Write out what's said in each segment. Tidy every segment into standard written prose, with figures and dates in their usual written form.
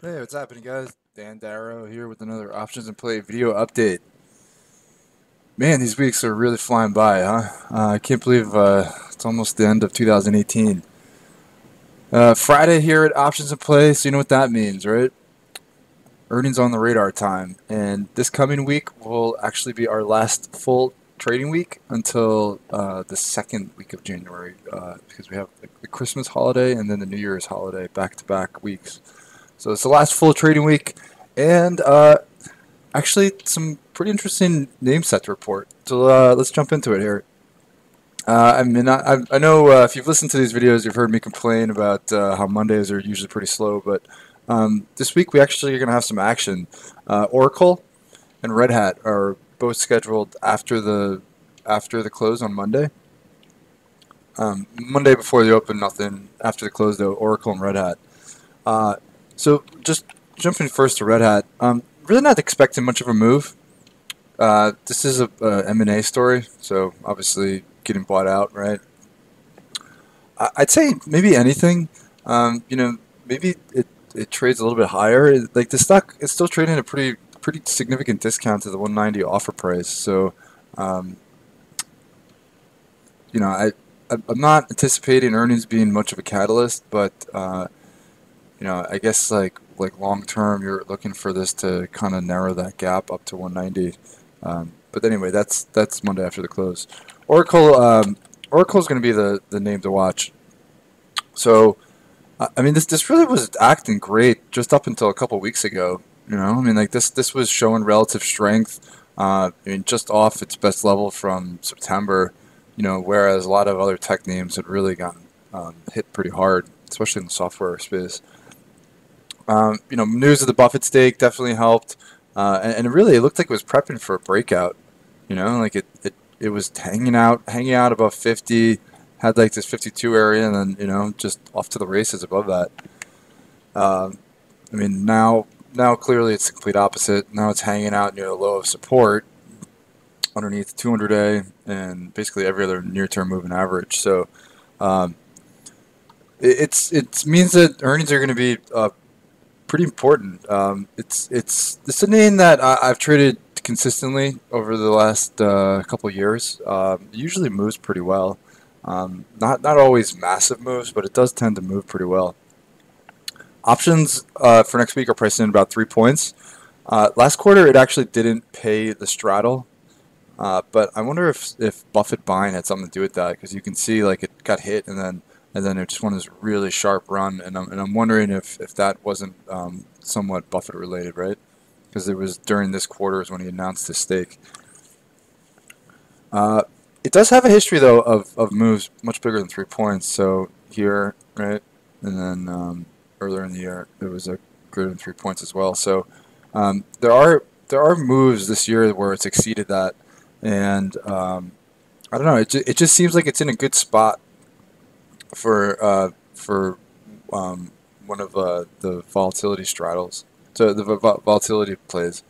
Hey, what's happening, guys? Dan Darrow here with another Options and Play video update. Man, these weeks are really flying by, huh? I can't believe it's almost the end of 2018. Friday here at Options and Play, so you know what that means, right? Earnings on the radar time. And this coming week will actually be our last full trading week until the second week of January because we have the Christmas holiday and then the New Year's holiday back-to-back weeks. So it's the last full trading week, and actually some pretty interesting name set to report. So let's jump into it here. I know if you've listened to these videos, you've heard me complain about how Mondays are usually pretty slow, but this week we actually are going to have some action. Oracle and Red Hat are both scheduled after the close on Monday. Monday before the open, nothing. After the close, though, Oracle and Red Hat. So just jumping first to Red Hat, really not expecting much of a move. This is a M&A story, so obviously getting bought out, right? I'd say maybe anything. Maybe it trades a little bit higher. Like the stock is still trading at a pretty significant discount to the 190 offer price. So, um, I'm not anticipating earnings being much of a catalyst, but I guess like long term, you're looking for this to kind of narrow that gap up to 190. But anyway, that's Monday after the close. Oracle's going to be the name to watch. So I mean, this really was acting great just up until a couple weeks ago. I mean, like this was showing relative strength. I mean, just off its best level from September. Whereas a lot of other tech names had really gotten hit pretty hard, especially in the software space. News of the Buffett stake definitely helped, and really it looked like it was prepping for a breakout. Like it was hanging out above 50, had like this 52 area, and then just off to the races above that. I mean now clearly it's the complete opposite. Now it's hanging out near the low of support underneath the 200-day and basically every other near-term moving average. So um, it means that earnings are going to be pretty important. It's a name that I've traded consistently over the last couple of years. It usually moves pretty well. Not always massive moves, but it does tend to move pretty well. Options for next week are priced in about 3 points. Last quarter, it actually didn't pay the straddle, but I wonder if Buffett buying had something to do with that because you can see like it got hit and then it just went this really sharp run, and I'm wondering if that wasn't somewhat Buffett related, right? Because it was during this quarter is when he announced his stake. Uh, it does have a history though of moves much bigger than 3 points. So here, right, and then earlier in the year it was a greater than 3 points as well. So there are moves this year where it's exceeded that, and I don't know. It just seems like it's in a good spot for one of the volatility straddles, so the volatility plays,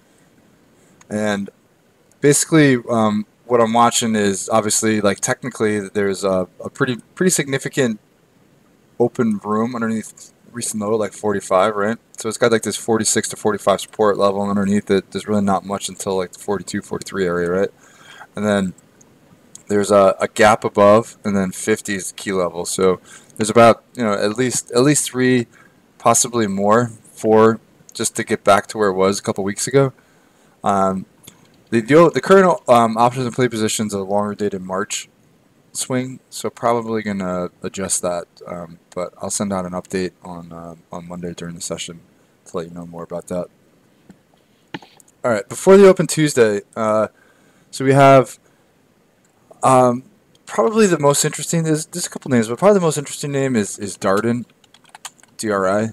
and basically what I'm watching is obviously like technically there's a pretty significant open room underneath recent low like 45, right? So it's got like this 46 to 45 support level, and underneath it there's really not much until like the 42, 43 area, right? And then there's a gap above, and then 50 is the key level. So there's about at least three, possibly more, four, just to get back to where it was a couple weeks ago. Um, the current options and play position is a longer dated March swing, so probably gonna adjust that. But I'll send out an update on Monday during the session to let you know more about that. All right, before the open Tuesday, so we have um, probably the most interesting. There's a couple names, but probably the most interesting name is Darden, DRI.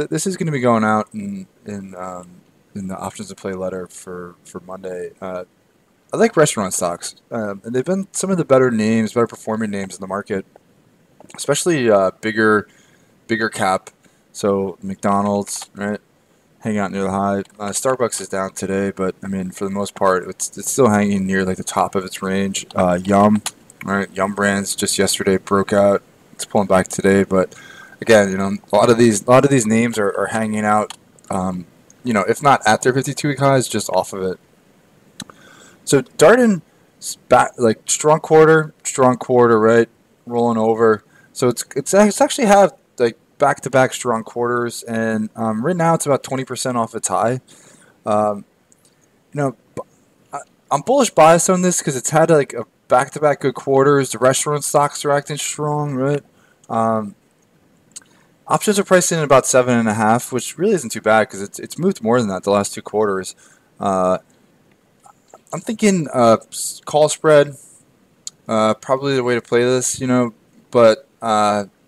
This is going to be going out in the options to play letter for Monday. I like restaurant stocks, and they've been some of the better performing names in the market, especially bigger cap. So McDonald's, right, hanging out near the high. Starbucks is down today, but I mean for the most part, it's still hanging near like the top of its range. Yum, right, Yum Brands just yesterday broke out. It's pulling back today, but again, a lot of these names are hanging out, if not at their 52-week highs, just off of it. So Darden, back like strong quarter, right, rolling over. So it's actually have like back-to-back strong quarters, and right now it's about 20% off its high. Um, you know, I'm bullish biased on this because it's had like a back-to-back good quarters. The restaurant stocks are acting strong, right? Um, Options are priced in at about 7.5, which really isn't too bad because it's moved more than that the last two quarters. Uh, I'm thinking call spread, probably the way to play this, but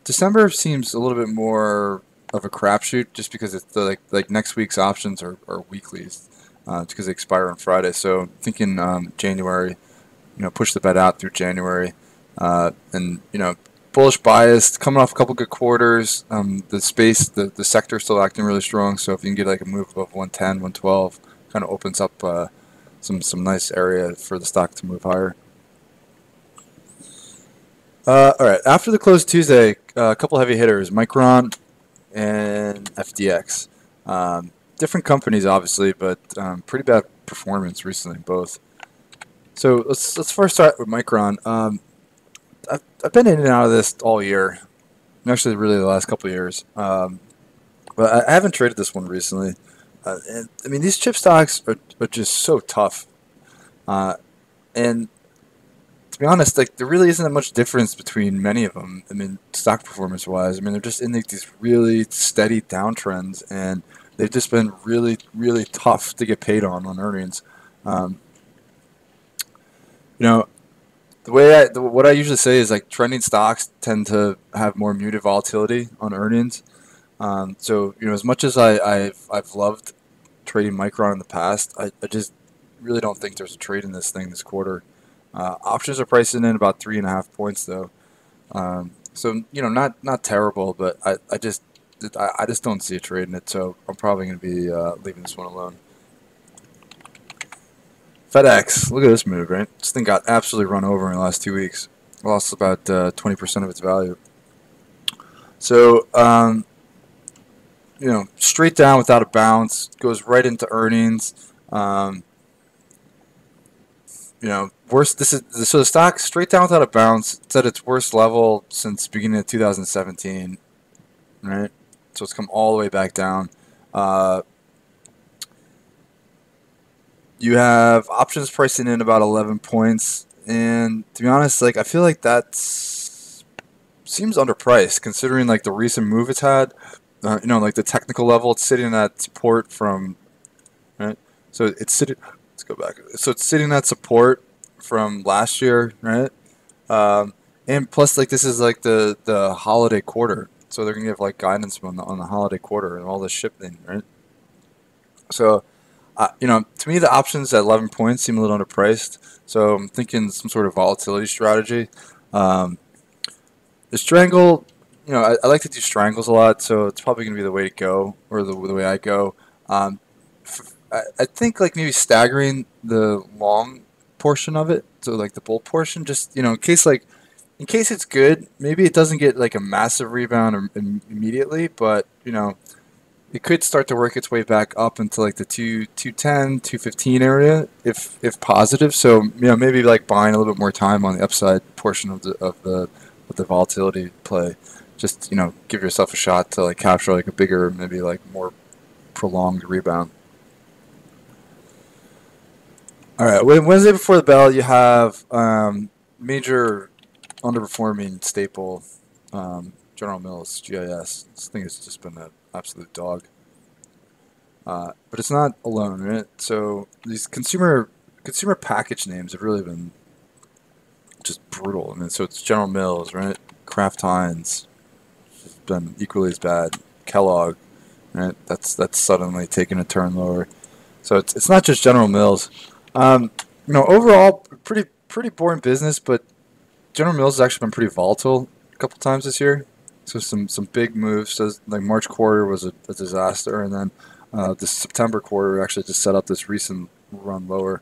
December seems a little bit more of a crapshoot just because it's like next week's options are weeklies, because they expire on Friday. So thinking January, push the bet out through January, and bullish biased, coming off a couple good quarters. The sector still acting really strong. So if you can get like a move above 110, 112, kind of opens up some nice area for the stock to move higher. All right, after the close Tuesday, a couple heavy hitters, Micron and FDX. Different companies, obviously, but pretty bad performance recently, both. So let's first start with Micron. I've been in and out of this all year, actually, really the last couple of years. But I haven't traded this one recently. And I mean, these chip stocks are just so tough. And to be honest, like there really isn't that much difference between many of them. I mean, stock performance wise, I mean they're just in like these really steady downtrends, and they've just been really, really tough to get paid on earnings. Um, you know, what I usually say is like trending stocks tend to have more muted volatility on earnings. So as much as I've loved trading Micron in the past, I just really don't think there's a trade in this thing this quarter. Options are pricing in about 3.5 points though. So not terrible, but I just don't see a trade in it. So I'm probably going to be leaving this one alone. FedEx, look at this move, right? This thing got absolutely run over in the last 2 weeks. Lost about 20% of its value. So straight down without a bounce, goes right into earnings. Worst. This is so the stock straight down without a bounce. It's at its worst level since beginning of 2017, right? So it's come all the way back down. You have options pricing in about 11 points, and to be honest, like I feel like that seems underpriced considering like the recent move it's had. Like the technical level, it's sitting at support from, right? So it's sitting. Let's go back. So it's sitting at support from last year, right? And plus, like this is like the holiday quarter, so they're gonna give like guidance on the holiday quarter and all this shipping, right? So, to me, the options at 11 points seem a little underpriced. So I'm thinking some sort of volatility strategy. Um, the strangle, I like to do strangles a lot, so it's probably going to be the way to go, or the way I go. Um, I think like maybe staggering the long portion of it, so like the bull portion, just in case it's good, maybe it doesn't get like a massive rebound immediately, but it could start to work its way back up into like the 210, 215 area if positive. So maybe like buying a little bit more time on the upside portion of the volatility play. Just give yourself a shot to like capture like a bigger, maybe like more prolonged rebound. All right, Wednesday before the bell, you have major underperforming staple, General Mills, GIS. This thing has just been an absolute dog. But it's not alone, right? So these consumer package names have really been just brutal. I mean, so it's General Mills, right? Kraft Heinz has been equally as bad. Kellogg, right? That's suddenly taken a turn lower. So it's not just General Mills. Overall, pretty boring business, but General Mills has actually been pretty volatile a couple times this year. So some big moves. So like March quarter was a disaster, and then the September quarter actually just set up this recent run lower.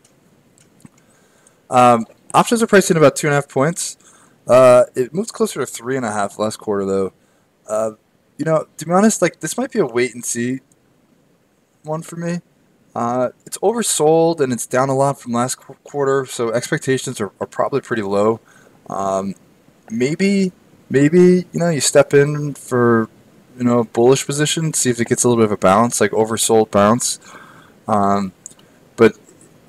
Options are priced in about 2.5 points. It moved closer to 3.5 last quarter though. To be honest, like this might be a wait and see one for me. It's oversold and it's down a lot from last quarter, so expectations are probably pretty low. Um, maybe, maybe you step in for a bullish position, see if it gets a little bit of a bounce, like oversold bounce. Um, but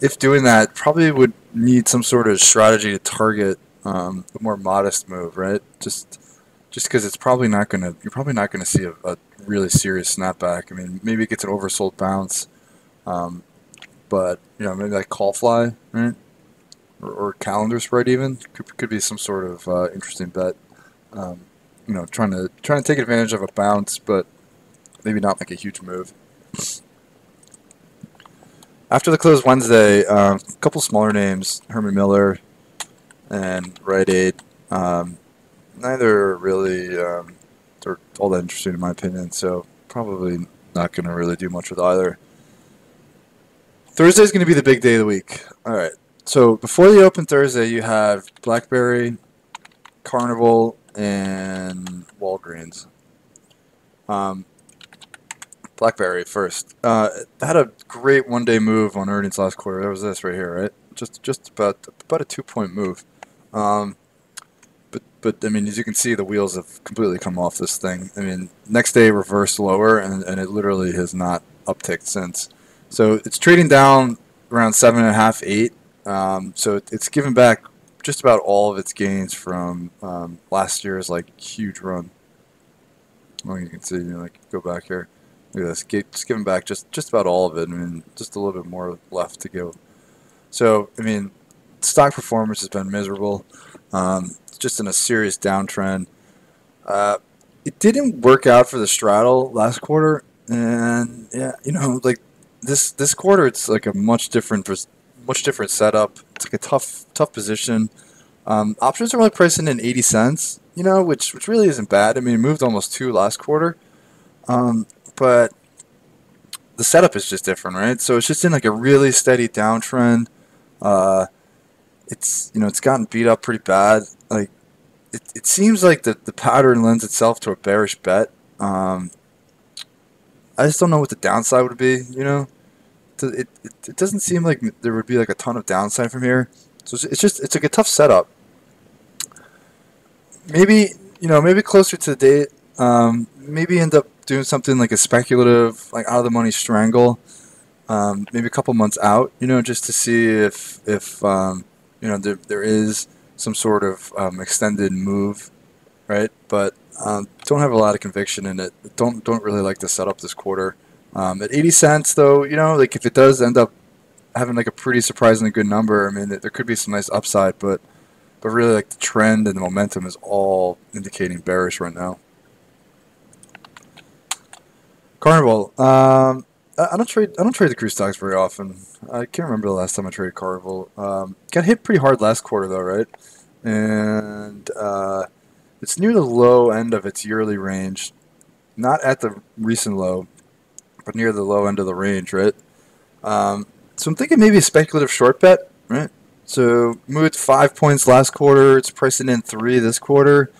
if doing that, probably would need some sort of strategy to target a more modest move, right? Just because you're probably not gonna see a really serious snapback. I mean, maybe it gets an oversold bounce, um, but maybe like call fly, right? Or calendar spread even could be some sort of interesting bet. Um, trying to take advantage of a bounce, but maybe not like a huge move. After the close Wednesday, a couple smaller names, Herman Miller and Rite Aid. Neither really are all that interesting in my opinion, so probably not going to really do much with either. Thursday's going to be the big day of the week. All right. So before the open Thursday, you have BlackBerry, Carnival, and Walgreens. BlackBerry first. Had a great one-day move on earnings last quarter. That was this right here, right? Just about a 2-point move. Um, but I mean, as you can see, the wheels have completely come off this thing. I mean, next day reversed lower, and it literally has not upticked since. So it's trading down around 7.5, 8. So it's given back just about all of its gains from last year's like huge run. Well, you can see, like go back here. Look at this. Just giving back just about all of it. I mean, just a little bit more left to go. So, I mean, stock performance has been miserable. It's just in a serious downtrend. It didn't work out for the straddle last quarter, and yeah, like this quarter, it's like a much different setup. It's like a tough position. Options are only pricing in 80 cents, which really isn't bad. I mean, it moved almost 2 last quarter, but the setup is just different, right? So it's just in like a really steady downtrend. It's gotten beat up pretty bad. Like it seems like the pattern lends itself to a bearish bet. I just don't know what the downside would be. It doesn't seem like there would be like a ton of downside from here. So it's like a tough setup. Maybe closer to the date. Maybe end up doing something like a speculative, like out of the money strangle. Maybe a couple months out, just to see if there is some sort of extended move, right? But don't have a lot of conviction in it. Don't really like the setup this quarter. At 80 cents, though, like if it does end up having like a pretty surprisingly good number, I mean, there could be some nice upside, but really like the trend and the momentum is all indicating bearish right now. Carnival. I don't trade the cruise stocks very often. I can't remember the last time I traded Carnival. Got hit pretty hard last quarter though, right? And it's near the low end of its yearly range, not at the recent low, but near the low end of the range, right? So I'm thinking maybe a speculative short bet, right? So moved 5 points last quarter. It's pricing in 3 this quarter.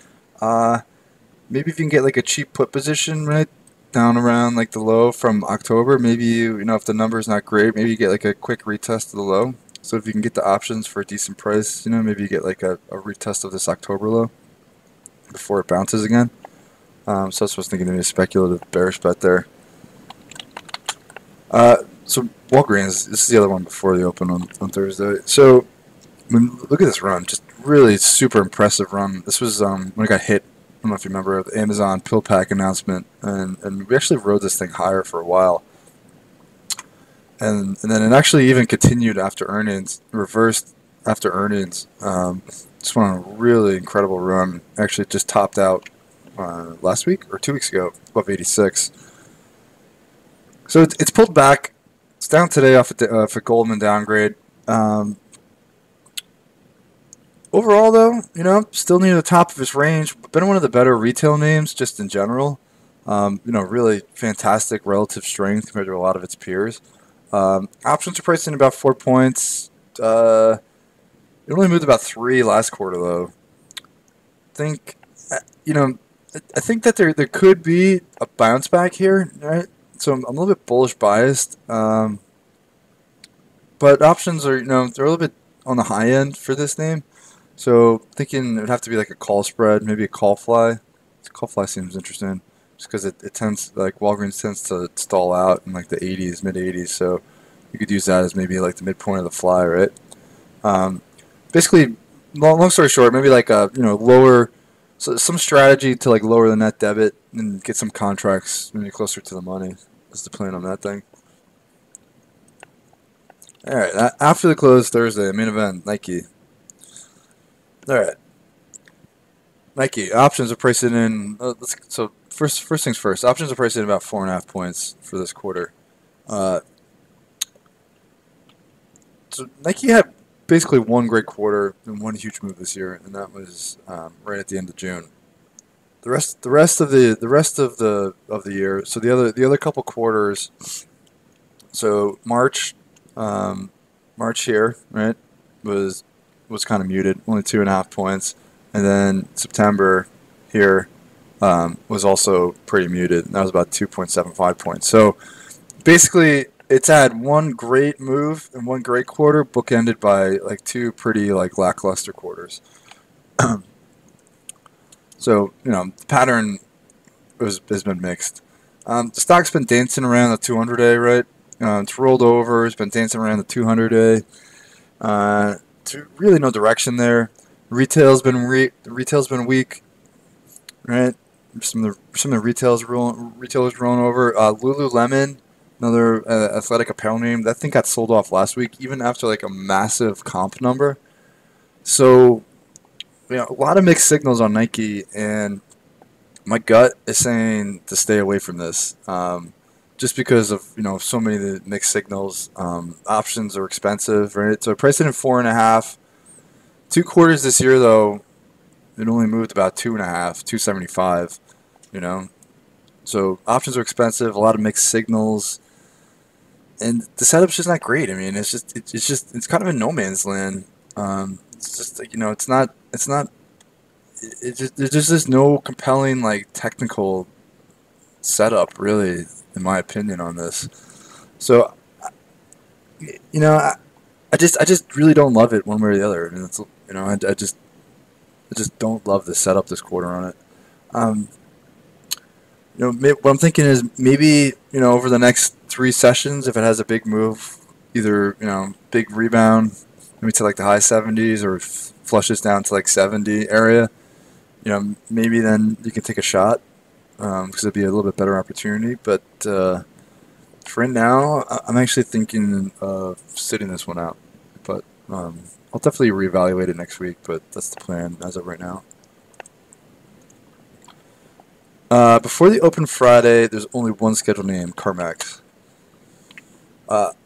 Maybe if you can get like a cheap put position, right? Down around like the low from October. Maybe if the number's not great, maybe you get like a quick retest of the low. So if you can get the options for a decent price, maybe you get like a retest of this October low before it bounces again. So that's what I was thinking, maybe a speculative bearish bet there. So Walgreens, this is the other one before the open on Thursday. So look at this run, just really super impressive run. This was when it got hit. I don't know if you remember the Amazon PillPack announcement, and we actually rode this thing higher for a while. And then it actually even continued after earnings, reversed after earnings. Just went on a really incredible run. Actually just topped out last week or 2 weeks ago, above 86. So it's pulled back. It's down today off a Goldman downgrade. Overall, though, still near the top of his range. Been one of the better retail names just in general. Really fantastic relative strength compared to a lot of its peers. Options are priced in about 4 points. It only moved about 3 last quarter, though. I think, I think that there could be a bounce back here, right? So I'm a little bit bullish biased, but options are they're a little bit on the high end for this name. So thinking it would have to be like a call spread, maybe a call fly. Call fly seems interesting, just because it tends like Walgreens tends to stall out in like the 80s, mid 80s. So you could use that as maybe like the midpoint of the fly, right? Um, Basically, long story short, maybe like a lower, so some strategy to like lower the net debit and get some contracts maybe closer to the money. Is the plan on that thing? All right. After the close Thursday, main event Nike. All right, Nike options are priced in. So first things first. Options are priced in about 4.5 points for this quarter. Uh, so Nike had basically one great quarter and one huge move this year, and that was right at the end of June. The rest of the year. So the other couple quarters. So March here, right, was was kind of muted, only 2.5 points, and then September here was also pretty muted. And that was about 2.75 points. So basically, it's had one great move and one great quarter, bookended by like two pretty like lackluster quarters. So the pattern has been mixed. The stock's been dancing around the 200-day, right? It's rolled over. It's been dancing around the 200-day. It's really no direction there. Retail's been weak, right? Some of the retailers rolling over. Lululemon, another athletic apparel name, that thing got sold off last week, even after like a massive comp number. So a lot of mixed signals on Nike, and my gut is saying to stay away from this, just because of so many of the mixed signals. Options are expensive, right? So I priced it in 4.5. 2 quarters this year, though, it only moved about 2.5, 275. You know, so options are expensive. A lot of mixed signals, and the setup's just not great. I mean, it's kind of in no man's land. It's just like, it's not. There's just no compelling like technical setup, really, in my opinion, on this. So, you know, I, I just really don't love it one way or the other. I mean, I just don't love the setup this quarter on it. Um, what I'm thinking is maybe over the next 3 sessions, if it has a big move, either big rebound, maybe to like the high 70s, or flushes down to like 70 area. Maybe then you can take a shot, because it'd be a little bit better opportunity. But for right now, I'm actually thinking of sitting this one out. But I'll definitely reevaluate it next week. But that's the plan as of right now. Before the open Friday, there's only one scheduled name, CarMax.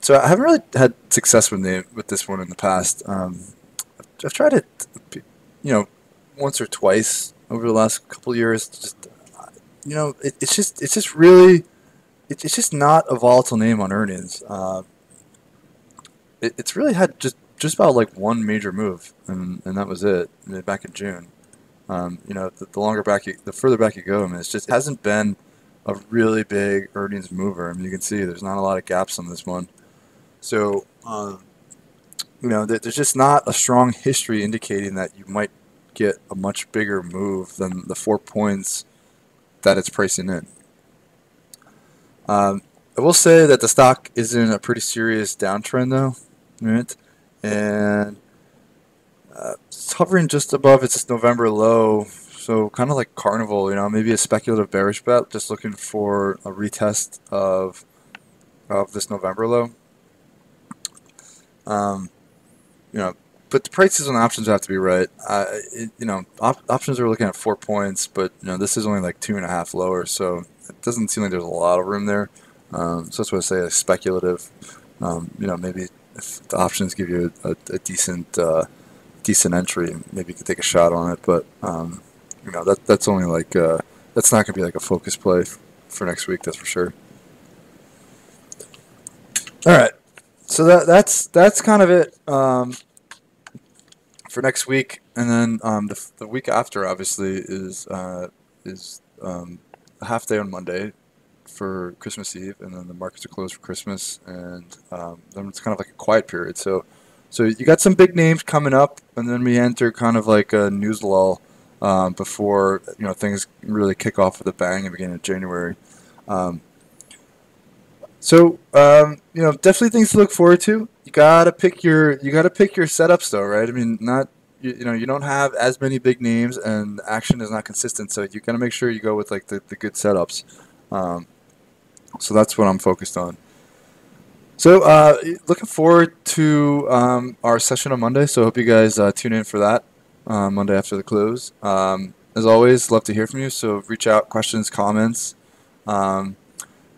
So I haven't really had success with this one in the past. I've tried it, once or twice over the last couple of years. Just it's just not a volatile name on earnings. It's really had just about like one major move, and that was it. I mean, back in June. The longer back the further back you go, I mean, it hasn't been a really big earnings mover. I mean, you can see there's not a lot of gaps on this one. So, there's just not a strong history indicating that you might get a much bigger move than the 4 points that it's pricing in. I will say that the stock is in a pretty serious downtrend, though, right? And it's hovering just above its November low, so kind of like Carnival, maybe a speculative bearish bet, just looking for a retest of this November low. Um, but the prices on options have to be right. Options are looking at 4 points, but this is only like 2.5 lower, so it doesn't seem like there's a lot of room there. So that's what I say, speculative. Maybe if the options give you a decent entry, maybe you could take a shot on it. But that's only like that's not gonna be like a focus play for next week. That's for sure. All right, so that's kind of it for next week, and then the week after obviously is is a half day on Monday for Christmas Eve, and then the markets are closed for Christmas, and then it's kind of like a quiet period. So you got some big names coming up, and then we enter kind of like a news lull before things really kick off with a bang in the beginning of January. Um, Definitely things to look forward to. You gotta pick your setups though, right? I mean, not you don't have as many big names, and action is not consistent, so you gotta make sure you go with like the good setups. Um, so that's what I'm focused on. So looking forward to our session on Monday. So hope you guys tune in for that Monday after the close. As always, love to hear from you. So reach out, questions, comments. Um,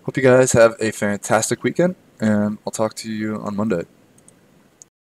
Hope you guys have a fantastic weekend, and I'll talk to you on Monday.